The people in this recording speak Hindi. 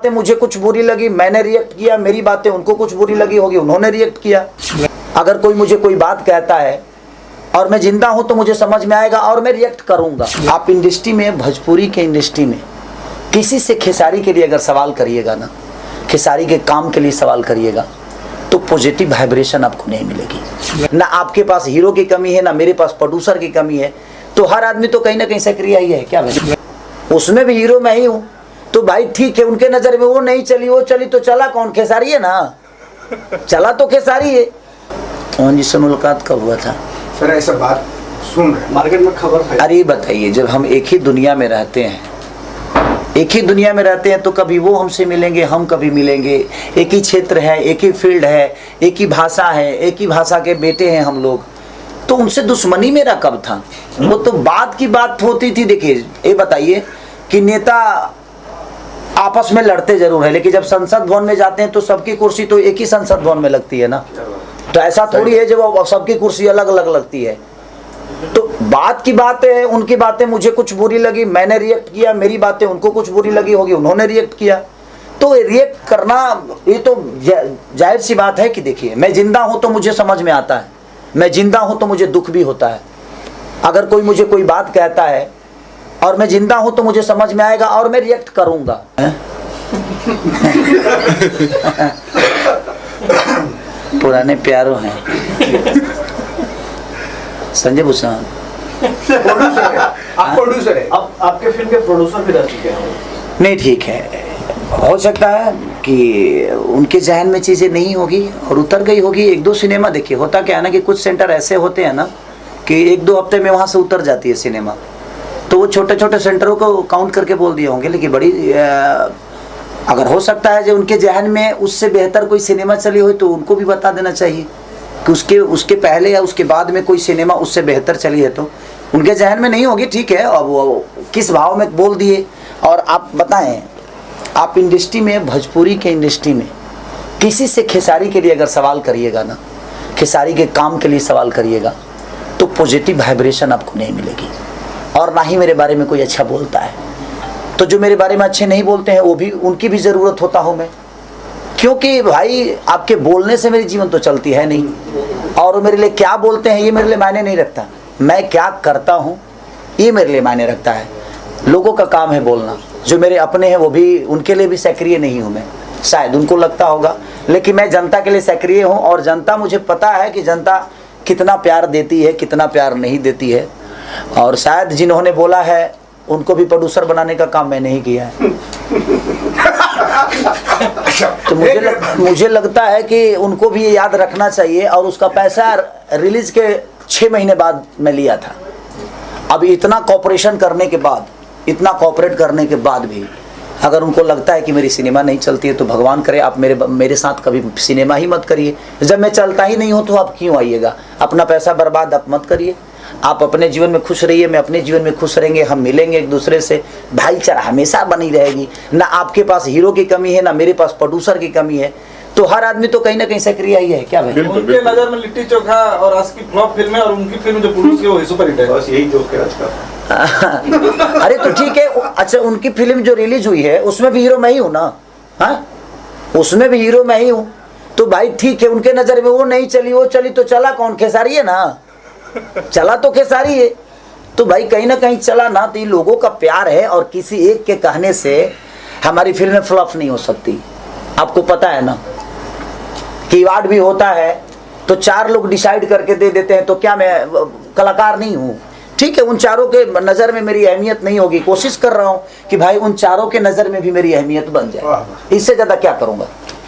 मुझे कुछ बुरी लगी, मैंने रिएक्ट किया, मेरी बातें उनको कुछ बुरी लगी होगी, उन्होंने रिएक्ट किया। अगर कोई मुझे कोई बात कहता है और मैं जिंदा हूं तो मुझे समझ में आएगा और मैं रिएक्ट करूंगा। आप इंडस्ट्री में, भोजपुरी के इंडस्ट्री में किसी से खेसारी के लिए अगर सवाल करिएगा ना, खेसारी के काम के लिए सवाल करिएगा, तो पॉजिटिव वाइब्रेशन आपको नहीं मिलेगी। ना आपके पास हीरो की कमी है, ना मेरे पास प्रोड्यूसर की कमी है। तो हर आदमी तो कहीं ना कहीं सक्रिय ही है क्या भाई? उसमें भी हीरो मैं ही हूँ, तो भाई ठीक है, उनके नजर में वो नहीं चली, वो चली तो चला कौन? खेसारी है ना, चला तो खेसारी है। मोहन जी से मुलाकात कब हुआ था? सर ऐसा बात सुन रहे मार्केट में खबर है। अरे बताइए, जब हम एक ही दुनिया में रहते हैं, एक ही दुनिया में रहते हैं, तो कभी वो हमसे मिलेंगे, हम कभी मिलेंगे। एक ही क्षेत्र है, एक ही फील्ड है, एक ही भाषा है, एक ही भाषा के बेटे हैं हम लोग, तो उनसे दुश्मनी मेरा कब था? वो तो बात की बात होती थी। देखिए ये बताइए कि नेता आपस में लड़ते जरूर है, लेकिन जब संसद भवन में जाते हैं तो सबकी कुर्सी तो एक ही संसद भवन में लगती है ना। तो ऐसा थोड़ी है जब सबकी कुर्सी अलग अलग लगती है। तो बात की बात है, उनकी बातें मुझे कुछ बुरी लगी, मैंने रिएक्ट किया, मेरी बातें उनको कुछ बुरी लगी होगी, उन्होंने रिएक्ट किया। तो रिएक्ट करना ये तो जाहिर सी बात है कि देखिए, मैं जिंदा हूं तो मुझे समझ में आता है, मैं जिंदा हूं तो मुझे दुख भी होता है। अगर कोई मुझे कोई बात कहता है और मैं जिंदा हूं तो मुझे समझ में आएगा और मैं रिएक्ट करूंगा। पुराने प्यारों हैं संजय भूषण। आप प्रोड्यूसर है, आप आपके फिल्म के प्रोड्यूसर भी रह चुके हैं। नहीं ठीक है, हो सकता है कि उनके जहन में चीज़ें नहीं होगी और उतर गई होगी। एक दो सिनेमा देखिए, होता क्या है ना कि कुछ सेंटर ऐसे होते हैं ना कि एक दो हफ्ते में वहाँ से उतर जाती है सिनेमा, तो वो छोटे छोटे सेंटरों को काउंट करके बोल दिए होंगे। लेकिन बड़ी अगर हो सकता है जो उनके जहन में उससे बेहतर कोई सिनेमा चली हो तो उनको भी बता देना चाहिए कि उसके पहले या उसके बाद में कोई सिनेमा उससे बेहतर चली है। तो उनके जहन में नहीं होगी, ठीक है, अब वो किस भाव में बोल दिए। और आप बताएं, आप इंडस्ट्री में, भोजपुरी के इंडस्ट्री में किसी से खेसारी के लिए अगर सवाल करिएगा ना, खेसारी के काम के लिए सवाल करिएगा, तो पॉजिटिव वाइब्रेशन आपको नहीं मिलेगी। और ना ही मेरे बारे में कोई अच्छा बोलता है। तो जो मेरे बारे में अच्छे नहीं बोलते हैं वो भी, उनकी भी ज़रूरत होता हूँ मैं, क्योंकि भाई आपके बोलने से मेरी जीवन तो चलती है नहीं। और वो मेरे लिए क्या बोलते हैं ये मेरे लिए मायने नहीं रखता, मैं क्या करता हूँ ये मेरे लिए मायने रखता है। लोगों का काम है बोलना, जो मेरे अपने हैं वो भी, उनके लिए भी सक्रिय नहीं हूँ मैं, शायद उनको लगता होगा, लेकिन मैं जनता के लिए सक्रिय हूँ। और जनता, मुझे पता है कि जनता कितना प्यार देती है, कितना प्यार नहीं देती है। और शायद जिन्होंने बोला है उनको भी प्रोड्यूसर बनाने का काम मैंने ही किया है। तो मुझे लगता है कि उनको भी ये याद रखना चाहिए। और उसका पैसा रिलीज के 6 महीने बाद मैं लिया था। अब इतना कॉपरेशन करने के बाद, इतना कॉपरेट करने के बाद भी अगर उनको लगता है कि मेरी सिनेमा नहीं चलती है, तो भगवान करे आप मेरे साथ कभी सिनेमा ही मत करिए। जब मैं चलता ही नहीं हूँ तो आप क्यों आइएगा? अपना पैसा बर्बाद आप मत करिए। आप अपने जीवन में खुश रहिए, मैं अपने जीवन में खुश रहेंगे, हम मिलेंगे एक दूसरे से, भाईचारा हमेशा बनी रहेगी। ना आपके पास हीरो की कमी है, ना मेरे पास प्रोड्यूसर की कमी है। तो हर आदमी तो कहीं ना कहीं सक्रिय ही है क्या भाई? उनके नजर में लिट्टी चोखा और आज की फ्लॉप फिल्म है, और उनकी फिल्म जो प्रोड्यूस की वो सुपर हिट है। बस यही जोक है आज का। अरे तो ठीक है, अच्छा उनकी फिल्म जो रिलीज हुई है उसमें भी हीरो मैं ही हूँ ना। हाँ, उसमें भी हीरो मैं ही हूँ। तो भाई ठीक है, उनके नजर में वो नहीं चली, वो चली तो चला कौन? खेसारी है ना, चला तो खेसारी है। तो भाई कहीं ना कहीं चला ना, तो ये लोगों का प्यार है। और किसी एक के कहने से हमारी फिल्में फ्लॉप नहीं हो सकती। आपको पता है ना कि अवार्ड भी होता है तो 4 लोग डिसाइड करके दे देते हैं, तो क्या मैं कलाकार नहीं हूँ? ठीक है, उन चारों के नज़र में मेरी अहमियत नहीं होगी, कोशिश कर रहा हूँ कि भाई उन चारों के नज़र में भी मेरी अहमियत बन जाए। इससे ज़्यादा क्या करूँगा?